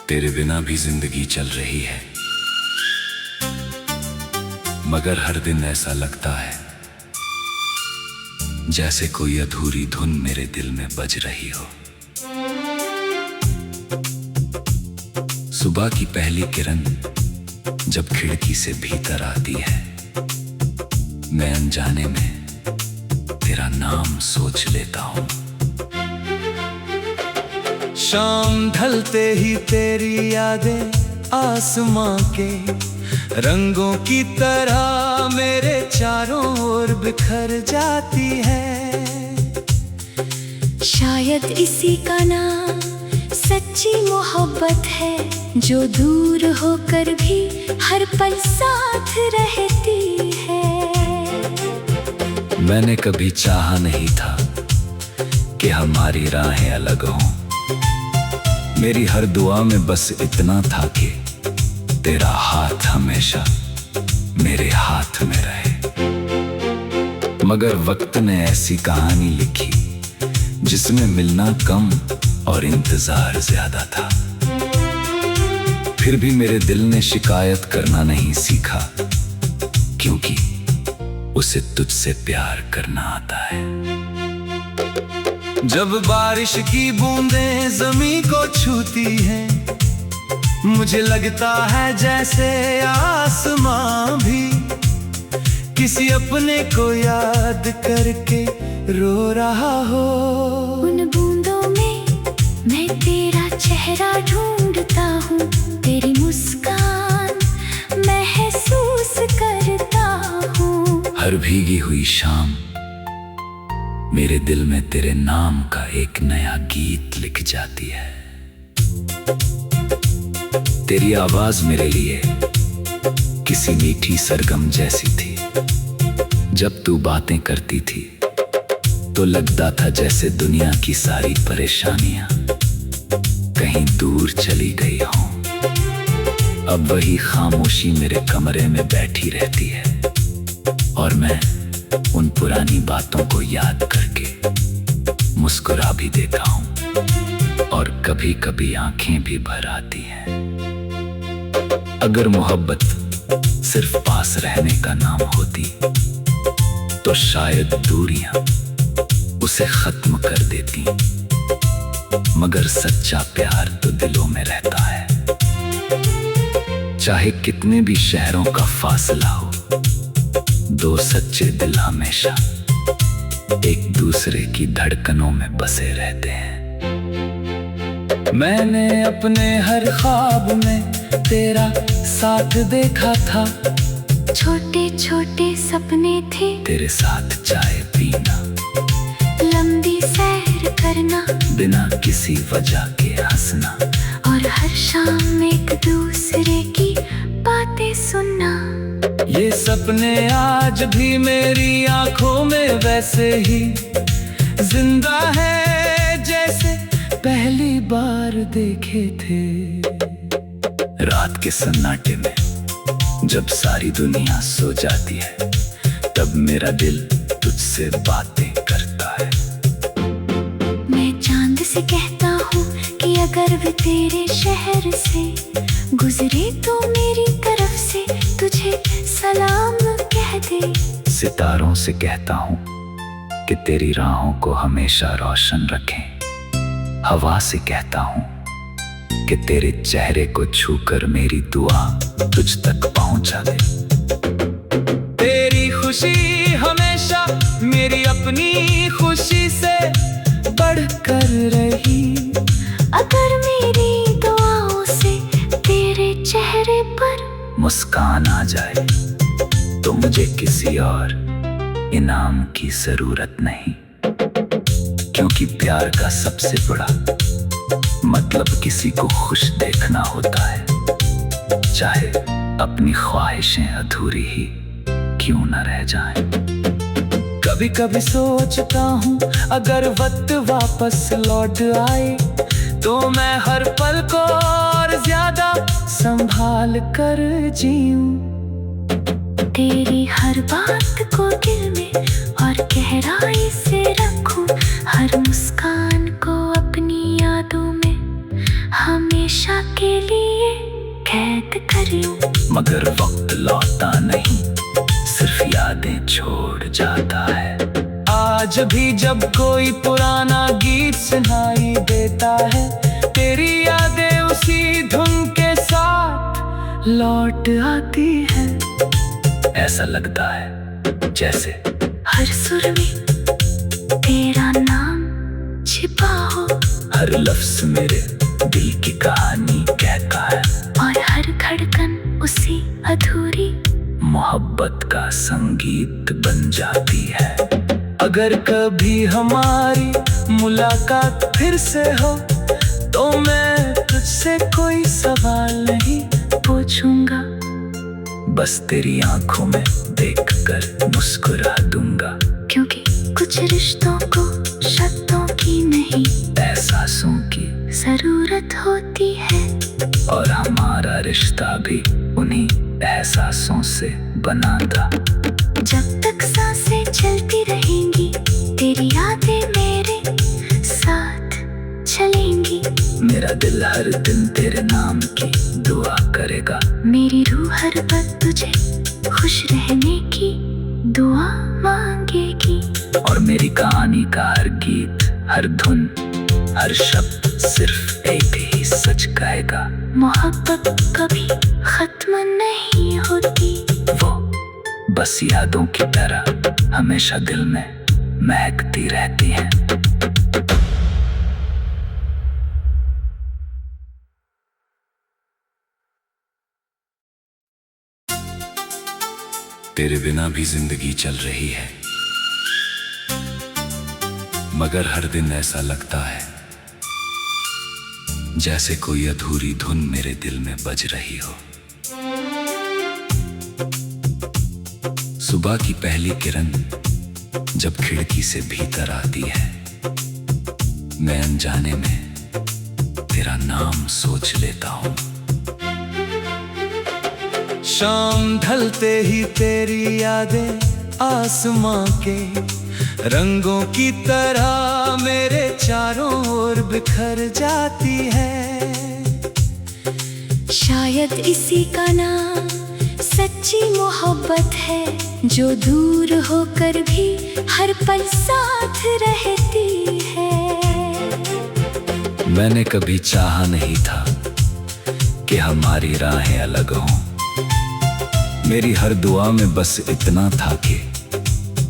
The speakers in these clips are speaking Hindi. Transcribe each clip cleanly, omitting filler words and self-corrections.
तेरे बिना भी जिंदगी चल रही है, मगर हर दिन ऐसा लगता है जैसे कोई अधूरी धुन मेरे दिल में बज रही हो। सुबह की पहली किरण जब खिड़की से भीतर आती है, मैं अनजाने में तेरा नाम सोच लेता हूं। शाम ढलते ही तेरी यादें आसमां के रंगों की तरह मेरे चारों ओर बिखर जाती है। शायद इसी का नाम सच्ची मोहब्बत है, जो दूर होकर भी हर पल साथ रहती है। मैंने कभी चाहा नहीं था कि हमारी राहें अलग हों। मेरी हर दुआ में बस इतना था कि तेरा हाथ हमेशा मेरे हाथ में रहे। मगर वक्त ने ऐसी कहानी लिखी जिसमें मिलना कम और इंतजार ज्यादा था। फिर भी मेरे दिल ने शिकायत करना नहीं सीखा, क्योंकि उसे तुझसे प्यार करना आता है। जब बारिश की बूंदें ज़मीं को छूती हैं, मुझे लगता है जैसे आसमां भी किसी अपने को याद करके रो रहा हो। उन बूंदों में मैं तेरा चेहरा ढूंढता हूँ, तेरी मुस्कान महसूस करता हूँ। हर भीगी हुई शाम मेरे दिल में तेरे नाम का एक नया गीत लिख जाती है। तेरी आवाज मेरे लिए किसी मीठी सरगम जैसी थी। जब तू बातें करती थी तो लगता था जैसे दुनिया की सारी परेशानियां कहीं दूर चली गई हों। अब वही खामोशी मेरे कमरे में बैठी रहती है और मैं उन पुरानी बातों को याद करके मुस्कुरा भी देता हूं और कभी कभी आंखें भी भर आती हैं। अगर मोहब्बत सिर्फ पास रहने का नाम होती तो शायद दूरियां उसे खत्म कर देती, मगर सच्चा प्यार तो दिलों में रहता है। चाहे कितने भी शहरों का फासला हो, दो सच्चे दिल हमेशा एक दूसरे की धड़कनों में बसे रहते हैं। मैंने अपने हर ख्वाब में तेरा साथ देखा था। छोटे छोटे सपने थे, तेरे साथ चाय पीना, लंबी सैर करना, बिना किसी वजह के हंसना, और हर शाम एक दूसरे की बातें सुनना। ये सपने आज भी मेरी आंखों में वैसे ही जिंदा है जैसे पहली बार देखे थे। रात के सन्नाटे में जब सारी दुनिया सो जाती है, तब मेरा दिल तुझसे बातें करता है। मैं चांद से कहता हूँ कि अगर वे तेरे शहर से गुजरे तो मेरी तरफ से तुझे सलाम कह दे। सितारों से कहता हूँ कि तेरी राहों को हमेशा रोशन रखें। हवा से कहता हूँ कि तेरे चेहरे को छूकर मेरी दुआ तुझ तक पहुंचा दे। तेरी खुशी हमेशा मेरी अपनी खुशी से बढ़कर रही। अगर मेरी दुआओं से तेरे चेहरे पर मुस्कान आ जाए तो मुझे किसी और इनाम की जरूरत नहीं, क्योंकि प्यार का सबसे बड़ा मतलब किसी को खुश देखना होता है, चाहे अपनी ख्वाहिशें अधूरी ही क्यों न रह जाएं। कभी कभी सोचता हूँ अगर वक्त वापस लौट आए तो मैं हर पल को और ज्यादा संभाल कर जीऊं। तेरी हर बात को दिल में और गहराई से रखूं, हर मुस्कान को अपनी यादों में हमें हमेशा के लिए कैद कर लूं। मगर वक्त लौटता नहीं, सिर्फ यादें छोड़ जाता है। आज भी जब कोई पुराना गीत सुनाई देता है, तेरी यादें उसी धुन के साथ लौट आती है। ऐसा लगता है जैसे हर सुर में तेरा नाम छिपा हो, हर लफ्ज मेरे दिल की कहानी कहता है, और हर धड़कन उसी अधूरी मोहब्बत का संगीत बन जाती है। अगर कभी हमारी मुलाकात फिर से हो, तो मैं तुझसे कोई सवाल नहीं पूछूंगा, बस तेरी आंखों में देखकर मुस्कुरा दूंगा। क्योंकि कुछ रिश्तों को शब्दों की नहीं, एहसासों की जरूरत होती है। और हमारा रिश्ता भी उन्हीं एहसासों से बना था। जब तक सांसें चलती रहेंगी, तेरी यादें मेरे साथ चलेंगी। मेरा दिल हर दिन तेरे नाम की दुआ करेगा, मेरी रूह हर पल तुझे खुश रहने की दुआ मांगेगी। और मेरी कहानी का हर गीत, हर धुन, हर शब्द सिर्फ एक ही सच कहेगा, मोहब्बत कभी खत्म नहीं होती, वो बस यादों की तरह हमेशा दिल में महकती रहती है। तेरे बिना भी जिंदगी चल रही है, मगर हर दिन ऐसा लगता है जैसे कोई अधूरी धुन मेरे दिल में बज रही हो। सुबह की पहली किरण जब खिड़की से भीतर आती है, मैं अनजाने में तेरा नाम सोच लेता हूँ। शाम ढलते ही तेरी यादें आसमां के रंगों की तरह मेरे चारों ओर बिखर जाती है। शायद इसी का नाम सच्ची मोहब्बत है, जो दूर होकर भी हर पल साथ रहती है। मैंने कभी चाहा नहीं था कि हमारी राहें अलग हों, मेरी हर दुआ में बस इतना था कि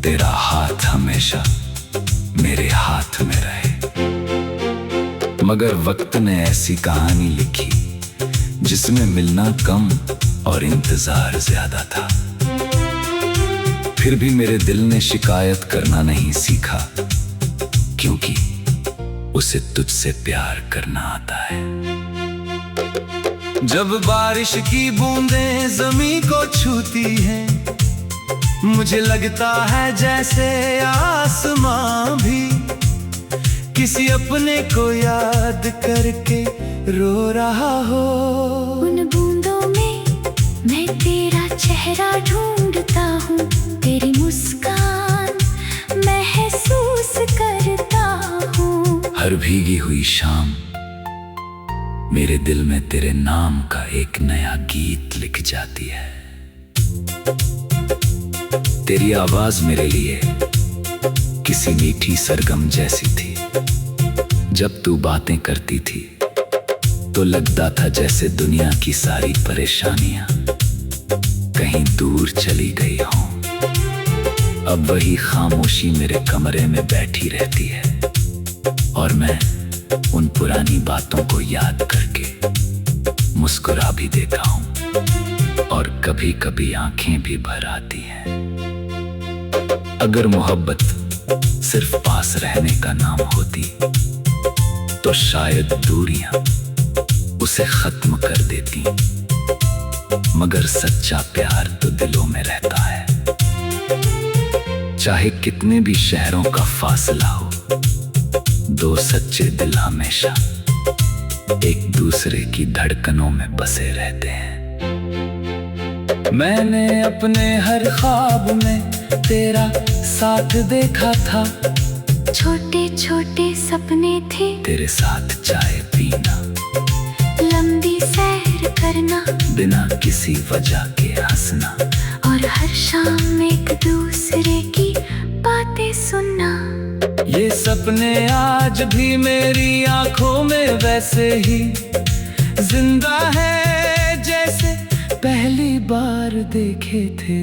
तेरा हाथ हमेशा मेरे हाथ में रहे। मगर वक्त ने ऐसी कहानी लिखी जिसमें मिलना कम और इंतजार ज्यादा था। फिर भी मेरे दिल ने शिकायत करना नहीं सीखा, क्योंकि उसे तुझसे प्यार करना आता है। जब बारिश की बूंदें ज़मीं को छूती हैं, मुझे लगता है जैसे आसमां भी किसी अपने को याद करके रो रहा हो। उन बूंदों में मैं तेरा चेहरा ढूंढता हूँ, तेरी मुस्कान महसूस करता हूँ। हर भीगी हुई शाम मेरे दिल में तेरे नाम का एक नया गीत लिख जाती है। तेरी आवाज मेरे लिए किसी मीठी सरगम जैसी थी। जब तू बातें करती थी तो लगता था जैसे दुनिया की सारी परेशानियां कहीं दूर चली गई हों। अब वही खामोशी मेरे कमरे में बैठी रहती है, और मैं उन पुरानी बातों को याद करके मुस्कुरा भी देता हूँ, और कभी कभी आंखें भी भर आती हैं। अगर मोहब्बत सिर्फ पास रहने का नाम होती तो शायद दूरियां उसे खत्म कर देती, मगर सच्चा प्यार तो दिलों में रहता है। चाहे कितने भी शहरों का फासला हो, दो सच्चे दिल हमेशा एक दूसरे की धड़कनों में बसे रहते हैं। मैंने अपने हर ख्वाब में तेरा साथ देखा था, छोटे छोटे सपने थे तेरे साथ चाय पीना, बिना किसी वजह के हंसना, और हर शाम एक दूसरे की बातें सुनना। ये सपने आज भी मेरी आंखों में वैसे ही जिंदा है जैसे पहली बार देखे थे।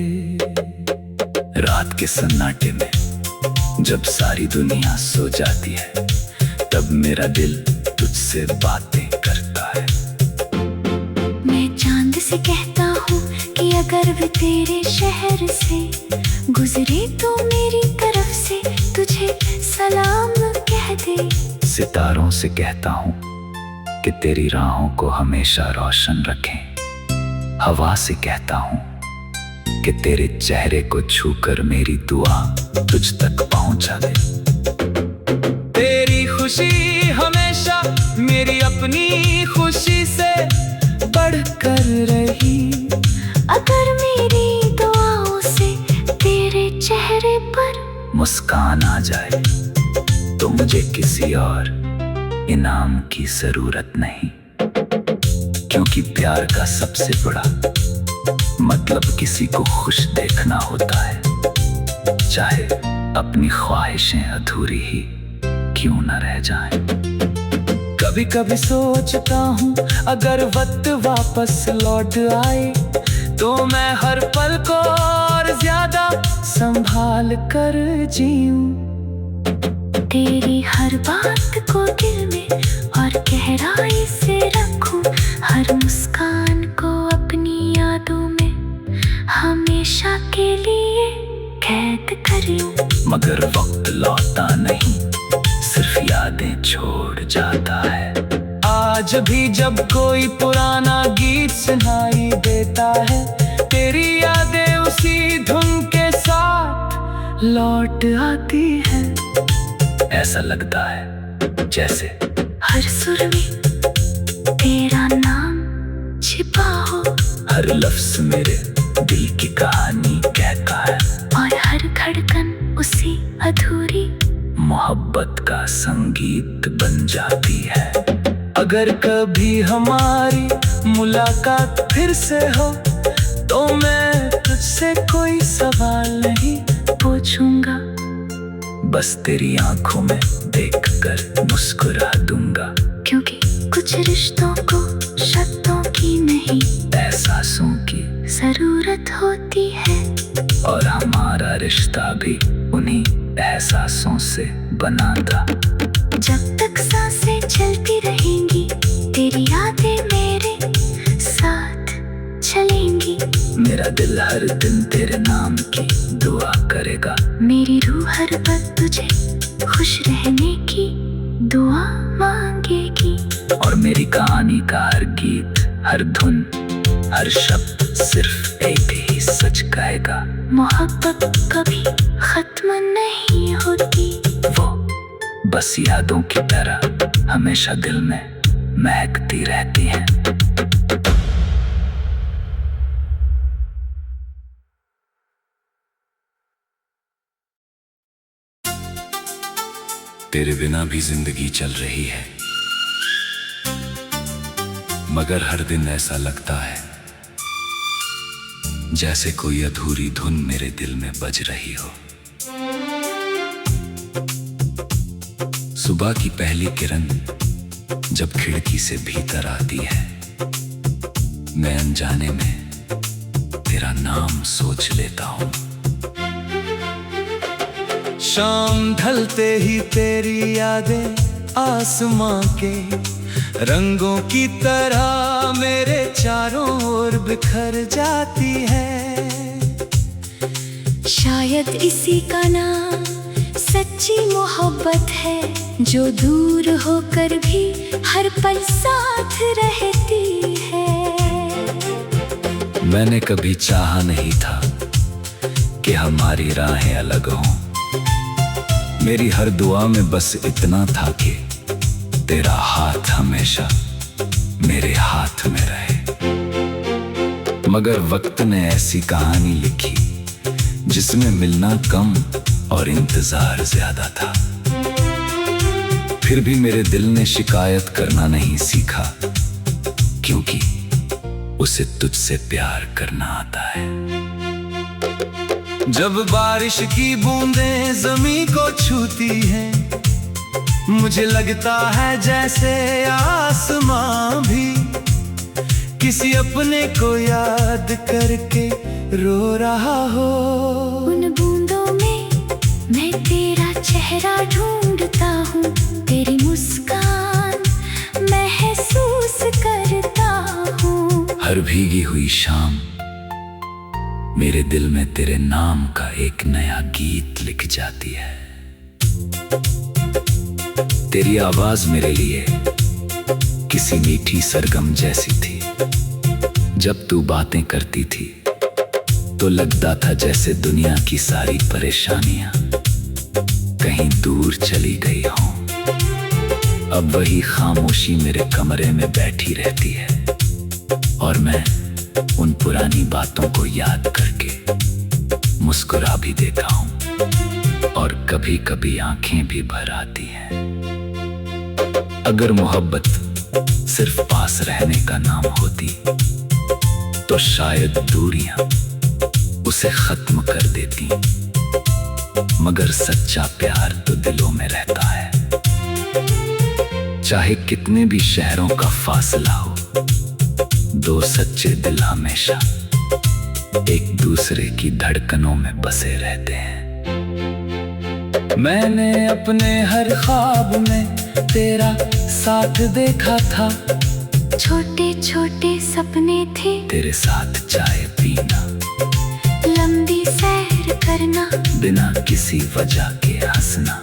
रात के सन्नाटे में जब सारी दुनिया सो जाती है, तब मेरा दिल तुझसे बातें करता है। मैं चांद से कहता हूँ कि अगर वे तेरे शहर से गुजरे तो मेरी तरफ से तुझे सलाम कह दे। सितारों से कहता हूँ कि तेरी राहों को हमेशा रोशन रखें। हवा से कहता हूँ कि तेरे चेहरे को छूकर मेरी दुआ तुझ तक पहुंचा दे। तेरी खुशी हमेशा मेरी अपनी खुशी से बढ़कर रही। अगर मेरी दुआओं से तेरे चेहरे पर मुस्कान आ जाए तो मुझे किसी और इनाम की जरूरत नहीं, क्योंकि प्यार का सबसे बड़ा मतलब किसी को खुश देखना होता है, चाहे अपनी ख्वाहिशें अधूरी ही क्यों न रह जाएं। कभी कभी सोचता हूँ अगर वक्त वापस लौट आए तो मैं हर पल को और ज्यादा संभाल कर जीऊं। तेरी हर बात को दिल में और गहराई से रखूं, हर मुस्कान को अपनी यादों में हमेशा के लिए कैद कर लूं। मगर वक्त लौटता नहीं, सिर्फ यादें छोड़ जाता है। आज भी जब कोई पुराना गीत सुनाई देता है, तेरी यादें उसी धुन के साथ लौट आती है। ऐसा लगता है जैसे हर सुर में तेरा नाम छिपा हो, हर लफ्ज मेरे दिल की कहानी कहता है, और हर धड़कन उसी अधूरी मोहब्बत का संगीत बन जाती है। अगर कभी हमारी मुलाकात फिर से हो तो मैं तुझसे कोई सवाल नहीं पूछूंगा, बस तेरी आंखों में देखकर मुस्कुरा दूंगा। क्योंकि कुछ रिश्तों को शब्दों की नहीं एहसासों की जरूरत होती है, और हमारा रिश्ता भी उन्हीं एहसासों से बना था। जब तक सांसें चलती रहेंगी तेरी यादें मेरे साथ चलेंगी। मेरा दिल हर दिन तेरे नाम की दुआ करेगा, मेरी रूह हर पल तुझे खुश रहने की दुआ मांगेगी। और मेरी कहानी का हर गीत, हर धुन, हर शब्द सिर्फ एक ही सच कहेगा। मोहब्बत कभी खत्म नहीं होती, वो बस यादों की तरह हमेशा दिल में महकती रहती है। तेरे बिना भी जिंदगी चल रही है, मगर हर दिन ऐसा लगता है जैसे कोई अधूरी धुन मेरे दिल में बज रही हो। सुबह की पहली किरण जब खिड़की से भीतर आती है, मैं अनजाने में तेरा नाम सोच लेता हूँ। शाम ढलते ही तेरी यादें आसमां के रंगों की तरह मेरे चारों ओर बिखर जाती है। शायद इसी का नाम सच्ची मोहब्बत है, जो दूर होकर भी हर पल साथ रहती है। मैंने कभी चाहा नहीं था कि हमारी राहें अलग हों, मेरी हर दुआ में बस इतना था कि तेरा हाथ हमेशा मेरे हाथ में रहे। मगर वक्त ने ऐसी कहानी लिखी जिसमें मिलना कम और इंतजार ज्यादा था। फिर भी मेरे दिल ने शिकायत करना नहीं सीखा, क्योंकि उसे तुझसे प्यार करना आता है। जब बारिश की बूंदें ज़मीं को छूती हैं, मुझे लगता है जैसे आसमां भी किसी अपने को याद करके रो रहा हो। उन बूंदों में मैं तेरा चेहरा ढूंढता हूँ, तेरी मुस्कान महसूस करता हूँ। हर भीगी हुई शाम मेरे दिल में तेरे नाम का एक नया गीत लिख जाती है। तेरी आवाज मेरे लिए किसी मीठी सरगम जैसी थी। जब तू बातें करती थी तो लगता था जैसे दुनिया की सारी परेशानियां कहीं दूर चली गई हों। अब वही खामोशी मेरे कमरे में बैठी रहती है और मैं उन पुरानी बातों को याद करके मुस्कुरा भी देता हूं और कभी कभी आंखें भी भर आती हैं। अगर मोहब्बत सिर्फ पास रहने का नाम होती तो शायद दूरियां उसे खत्म कर देती, मगर सच्चा प्यार तो दिलों में रहता है। चाहे कितने भी शहरों का फासला हो, दो सच्चे दिल हमेशा एक दूसरे की धड़कनों में बसे रहते हैं। मैंने अपने हर ख्वाब में तेरा साथ देखा था। छोटे छोटे सपने थे, तेरे साथ चाय पीना, लंबी सैर करना, बिना किसी वजह के हंसना,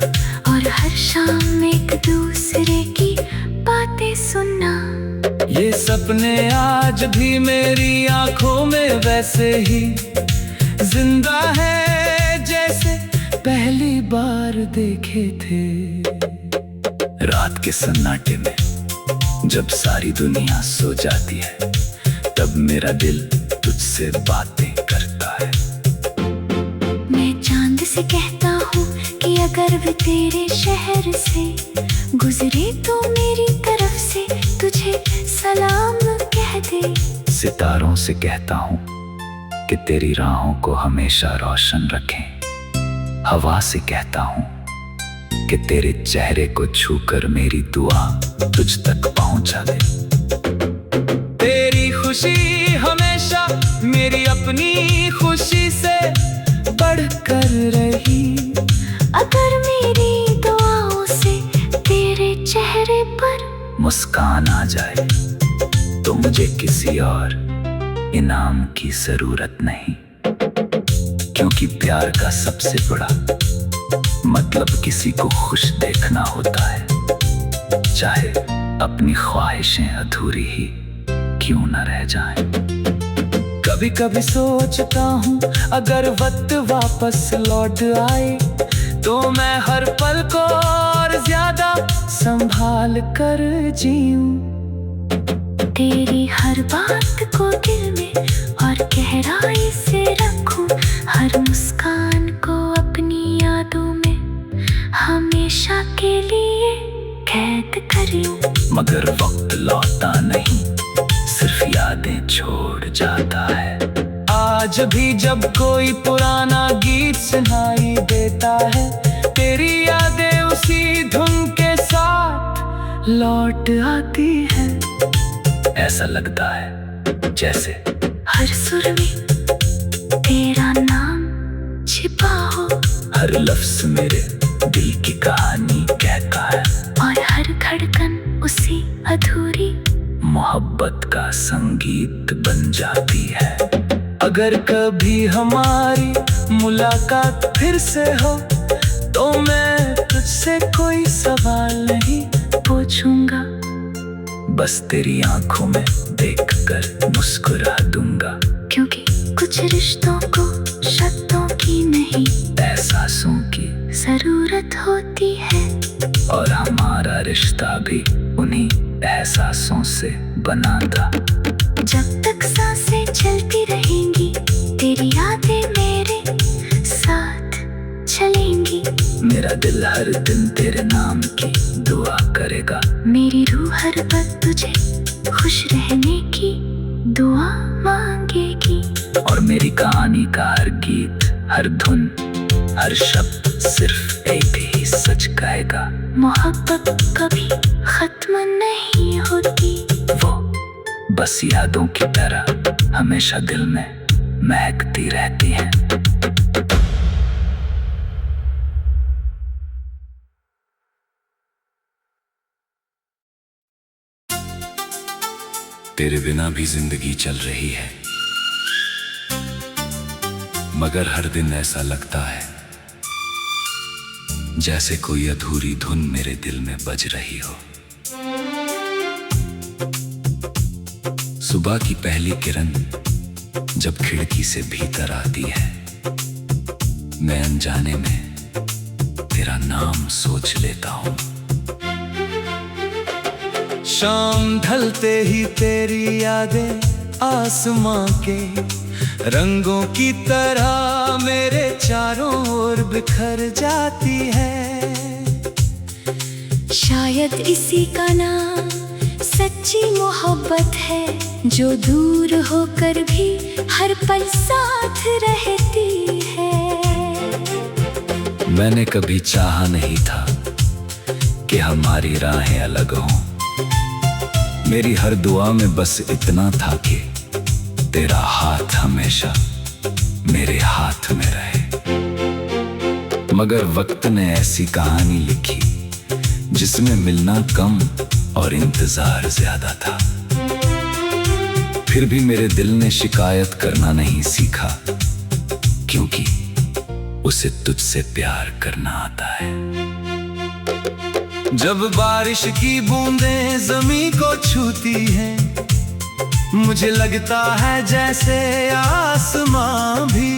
और हर शाम एक दूसरे की बातें सुनना। ये सपने आज भी मेरी आंखों में वैसे ही जिंदा है जैसे पहली बार देखे थे। रात के सन्नाटे में जब सारी दुनिया सो जाती है, तब मेरा दिल तुझसे बातें करता है। मैं चांद से कहता हूँ कि अगर वे तेरे शहर से गुजरे तो मेरी तरफ से तुझे सलाम कह दे। सितारों से कहता हूँ कि तेरी राहों को हमेशा रोशन रखें। हवा से कहता हूँ कि तेरे चेहरे को छूकर मेरी दुआ तुझ तक पहुंचा दे। तेरी खुशी हमेशा मेरी अपनी खुशी से बढ़कर रही। अगर मेरी दुआओं से तेरे चेहरे पर मुस्कान आ जाए तो मुझे किसी और इनाम की जरूरत नहीं, क्योंकि प्यार का सबसे बड़ा मतलब किसी को खुश देखना होता है, चाहे अपनी ख्वाहिशें अधूरी ही क्यों न रह जाएं। कभी कभी सोचता हूँ अगर वक्त वापस लौट आए तो मैं हर पल को और ज्यादा संभाल कर जीऊं। तेरी हर बात को दिल में और गहराई से रखूं, हर मुस्कान को अपनी यादों में हमेशा के लिए कैद कर लूं। मगर वक्त लौटता नहीं, सिर्फ यादें छोड़ जाता है। आज भी जब कोई पुराना गीत सुनाई देता है, तेरी यादें उसी धुन के साथ लौट आती है। ऐसा लगता है जैसे हर सुर में तेरा नाम छिपा हो, हर लफ्ज मेरे दिल की कहानी कहता है, और हर धड़कन उसी अधूरी मोहब्बत का संगीत बन जाती है। अगर कभी हमारी मुलाकात फिर से हो तो मैं तुझसे कोई सवाल नहीं पूछूंगा, बस तेरी आंखों में देखकर मुस्कुरा दूंगा। क्योंकि कुछ रिश्तों को शब्दों की नहीं एहसासों की जरूरत होती है, और हमारा रिश्ता भी उन्हीं एहसासों से बना था। जब तक सांसें चलती रहेंगी तेरी यादें मेरे साथ चलेंगी। मेरा दिल हर दिन तेरे नाम की दुआ करेगा। मेरी रूह हर पल तुझे खुश रहने की दुआ मांगेगी। और मेरी कहानी का हर गीत, हर धुन, हर शब्द सिर्फ एक ही सच कहेगा। मोहब्बत कभी खत्म नहीं होती, वो बस यादों की तरह हमेशा दिल में महकती रहती है। तेरे बिना भी जिंदगी चल रही है, मगर हर दिन ऐसा लगता है जैसे कोई अधूरी धुन मेरे दिल में बज रही हो। सुबह की पहली किरण जब खिड़की से भीतर आती है, मैं अनजाने में तेरा नाम सोच लेता हूँ। शाम ढलते ही तेरी यादें आसमां के रंगों की तरह मेरे चारों ओर बिखर जाती है। शायद इसी का नाम सच्ची मोहब्बत है, जो दूर होकर भी हर पल साथ रहती है। मैंने कभी चाहा नहीं था कि हमारी राहें अलग हों। मेरी हर दुआ में बस इतना था कि तेरा हाथ हमेशा मेरे हाथ में रहे। मगर वक्त ने ऐसी कहानी लिखी जिसमें मिलना कम और इंतजार ज्यादा था। फिर भी मेरे दिल ने शिकायत करना नहीं सीखा, क्योंकि उसे तुझसे प्यार करना आता है। जब बारिश की बूंदें ज़मीं को छूती हैं, मुझे लगता है जैसे आसमां भी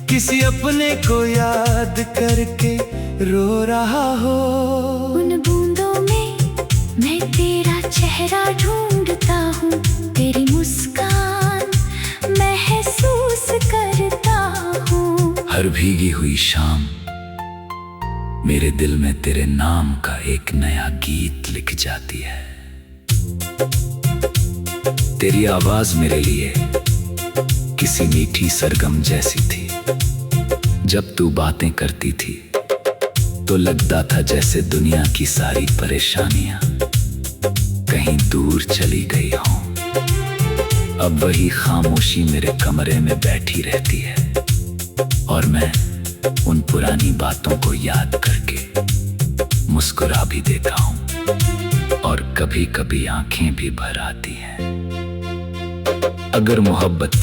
किसी अपने को याद करके रो रहा हो। उन बूंदों में मैं तेरा चेहरा ढूंढता हूँ, तेरी मुस्कान महसूस करता हूँ। हर भीगी हुई शाम मेरे दिल में तेरे नाम का एक नया गीत लिख जाती है। तेरी आवाज मेरे लिए किसी मीठी सरगम जैसी थी। जब तू बातें करती थी तो लगता था जैसे दुनिया की सारी परेशानियां कहीं दूर चली गई हों। अब वही खामोशी मेरे कमरे में बैठी रहती है, और मैं उन पुरानी बातों को याद करके मुस्कुरा भी देता हूँ, और कभी कभी आंखें भी भर आती हैं। अगर मोहब्बत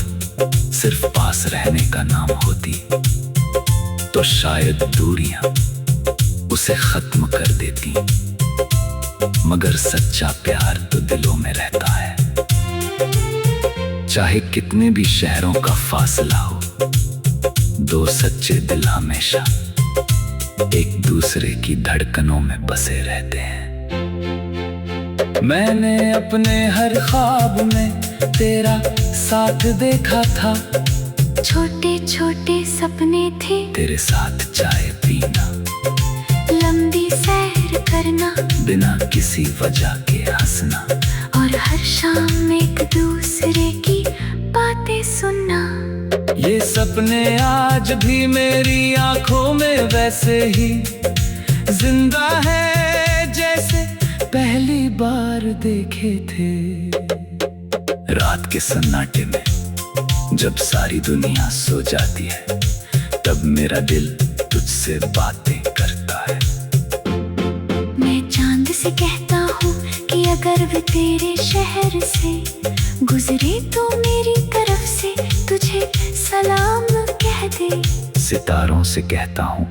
सिर्फ पास रहने का नाम होती तो शायद दूरियां उसे खत्म कर देती। मगर सच्चा प्यार तो दिलों में रहता है। चाहे कितने भी शहरों का फासला हो, दो सच्चे दिल हमेशा एक दूसरे की धड़कनों में बसे रहते हैं। मैंने अपने हर ख्वाब में तेरा साथ देखा था। छोटे छोटे सपने थे, तेरे साथ चाय पीना, लंबी सैर करना, बिना किसी वजह के हंसना, और हर शाम एक दूसरे की बातें सुनना। ये सपने आज भी मेरी आंखों में वैसे ही जिंदा है जैसे पहली बार देखे थे। रात के सन्नाटे में जब सारी दुनिया सो जाती है, तब मेरा दिल तुझसे बातें करता है। मैं चांद से कहता हूँ कि अगर वे तेरे शहर से गुजरे तो मेरी तरफ से तुझे सलाम कह दे। सितारों से कहता हूँ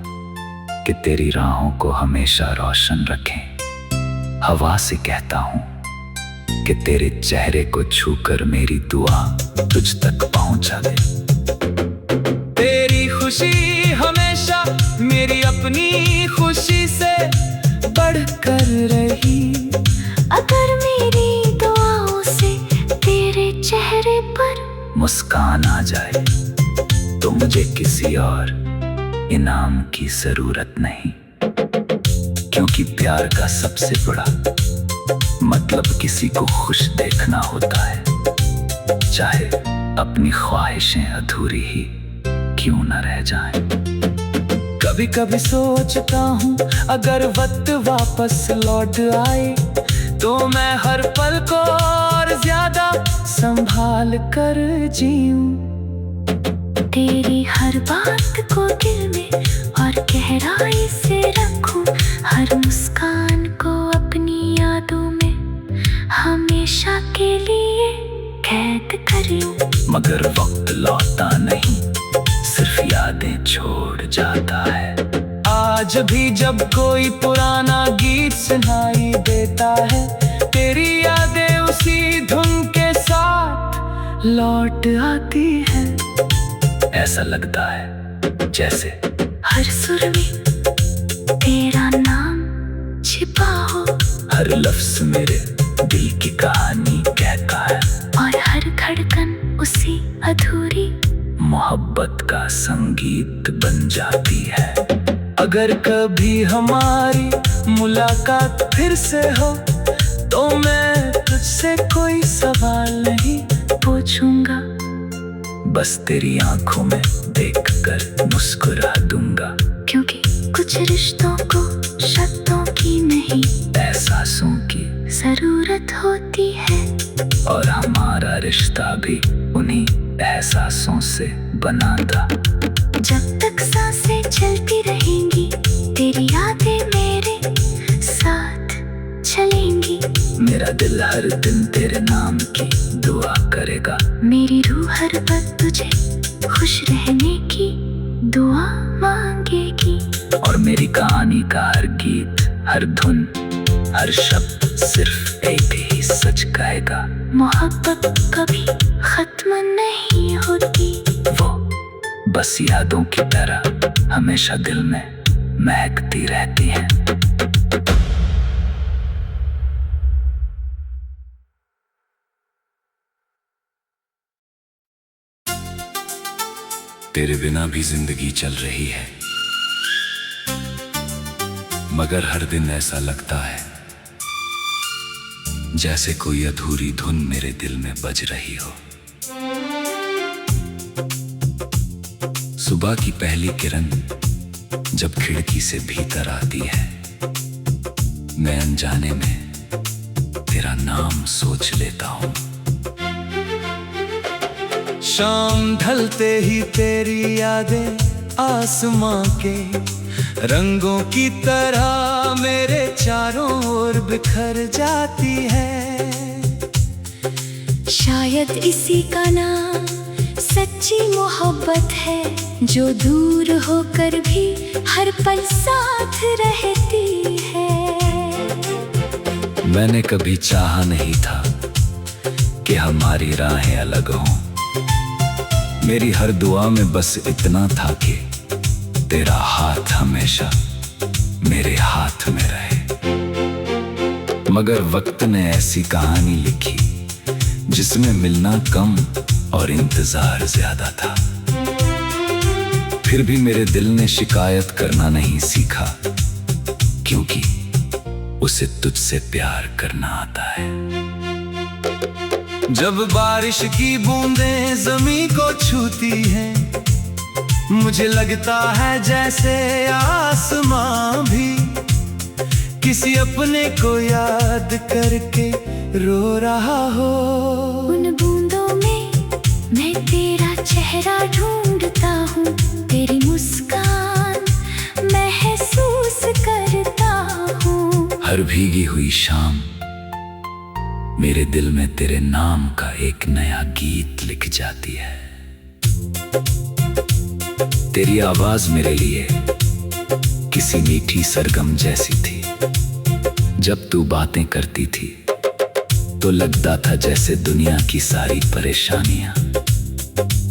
कि तेरी राहों को हमेशा रोशन रखें। हवा से कहता हूँ कि तेरे चेहरे को छूकर मेरी दुआ तुझ तक पहुंचा दे। तेरी खुशी हमेशा मेरी अपनी खुशी से बढ़कर रही। अगर मेरी दुआओं से तेरे चेहरे पर मुस्कान आ जाए तो मुझे किसी और इनाम की जरूरत नहीं, क्योंकि प्यार का सबसे बड़ा मतलब किसी को खुश देखना होता है। चाहे अपनी ख्वाहिशें अधूरी ही क्यों न रह जाएं। कभी कभी सोचता हूँ अगर वक्त वापस लौट आए तो मैं हर पल को और ज्यादा संभाल कर जीऊं। तेरी हर बात को दिल में और गहराई से रखूं, हर मुस्कान को अपनी यादों में हमेशा के लिए कैद कर लूं। मगर वक्त लौटता नहीं, सिर्फ यादें छोड़ जाता है। आज भी जब कोई पुराना गीत सुनाई देता है, तेरी यादें उसी धुन के साथ लौट आती है। ऐसा लगता है जैसे हर सुर में तेरा नाम छिपा हो, हर लफ्ज मेरे दिल की कहानी कहता है, और हर धड़कन उसी अधूरी मोहब्बत का संगीत बन जाती है। अगर कभी हमारी मुलाकात फिर से हो तो मैं तुझसे कोई सवाल नहीं पूछूंगा, बस तेरी आंखों में देखकर मुस्कुरा दूंगा। क्योंकि कुछ रिश्तों को शब्दों की नहीं एहसासों की जरूरत होती है, और हमारा रिश्ता भी उन्हीं एहसासों से बना था। जब तक सांसें चलती रहेंगी तेरी यादें मेरे साथ चलेंगी। मेरा दिल हर दिन तेरे नाम की दुआ करेगा, मेरी रूह हर पल तुझे खुश रहने की दुआ मांगेगी। और मेरी कहानी का हर गीत, हर धुन, हर शब्द सिर्फ एक ही सच कहेगा। मोहब्बत कभी खत्म नहीं होती, वो बस यादों की तरह हमेशा दिल में महकती रहती है। तेरे बिना भी जिंदगी चल रही है, मगर हर दिन ऐसा लगता है जैसे कोई अधूरी धुन मेरे दिल में बज रही हो। सुबह की पहली किरण जब खिड़की से भीतर आती है, मैं अनजाने में तेरा नाम सोच लेता हूँ। शाम ढलते ही तेरी यादें आसमां के रंगों की तरह मेरे चारों ओर बिखर जाती है। शायद इसी का नाम सच्ची मोहब्बत है, जो दूर होकर भी हर पल साथ रहती है। मैंने कभी चाहा नहीं था कि हमारी राहें अलग हों, मेरी हर दुआ में बस इतना था कि तेरा हाथ हमेशा मेरे हाथ में रहे। मगर वक्त ने ऐसी कहानी लिखी जिसमें मिलना कम और इंतजार ज्यादा था। फिर भी मेरे दिल ने शिकायत करना नहीं सीखा, क्योंकि उसे तुझसे प्यार करना आता है। जब बारिश की बूंदें जमीन को छूती हैं, मुझे लगता है जैसे आसमां भी किसी अपने को याद करके रो रहा हो। उन बूंदों में मैं तेरा चेहरा ढूंढता हूँ, तेरी मुस्कान महसूस करता हूँ। हर भीगी हुई शाम मेरे दिल में तेरे नाम का एक नया गीत लिख जाती है। तेरी आवाज मेरे लिए किसी मीठी सरगम जैसी थी। जब तू बातें करती थी तो लगता था जैसे दुनिया की सारी परेशानियां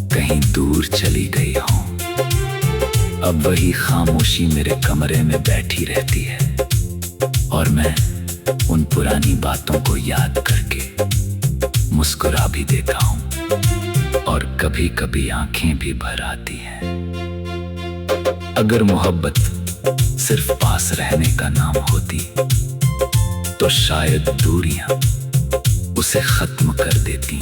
कहीं दूर चली गई हों। अब वही खामोशी मेरे कमरे में बैठी रहती है, और मैं उन पुरानी बातों को याद करके मुस्कुरा भी देता हूं, और कभी कभी आंखें भी भर आती हैं। अगर मोहब्बत सिर्फ पास रहने का नाम होती तो शायद दूरियां उसे खत्म कर देती।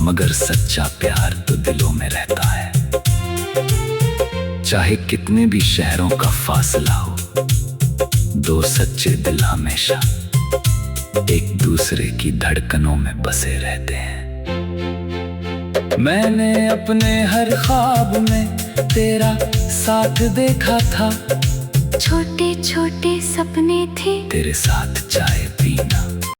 मगर सच्चा प्यार तो दिलों में रहता है। चाहे कितने भी शहरों का फासला हो, दो सच्चे दिल हमेशा एक दूसरे की धड़कनों में बसे रहते हैं। मैंने अपने हर ख्वाब में तेरा साथ देखा था, छोटे छोटे सपने थे तेरे साथ चाय पीना,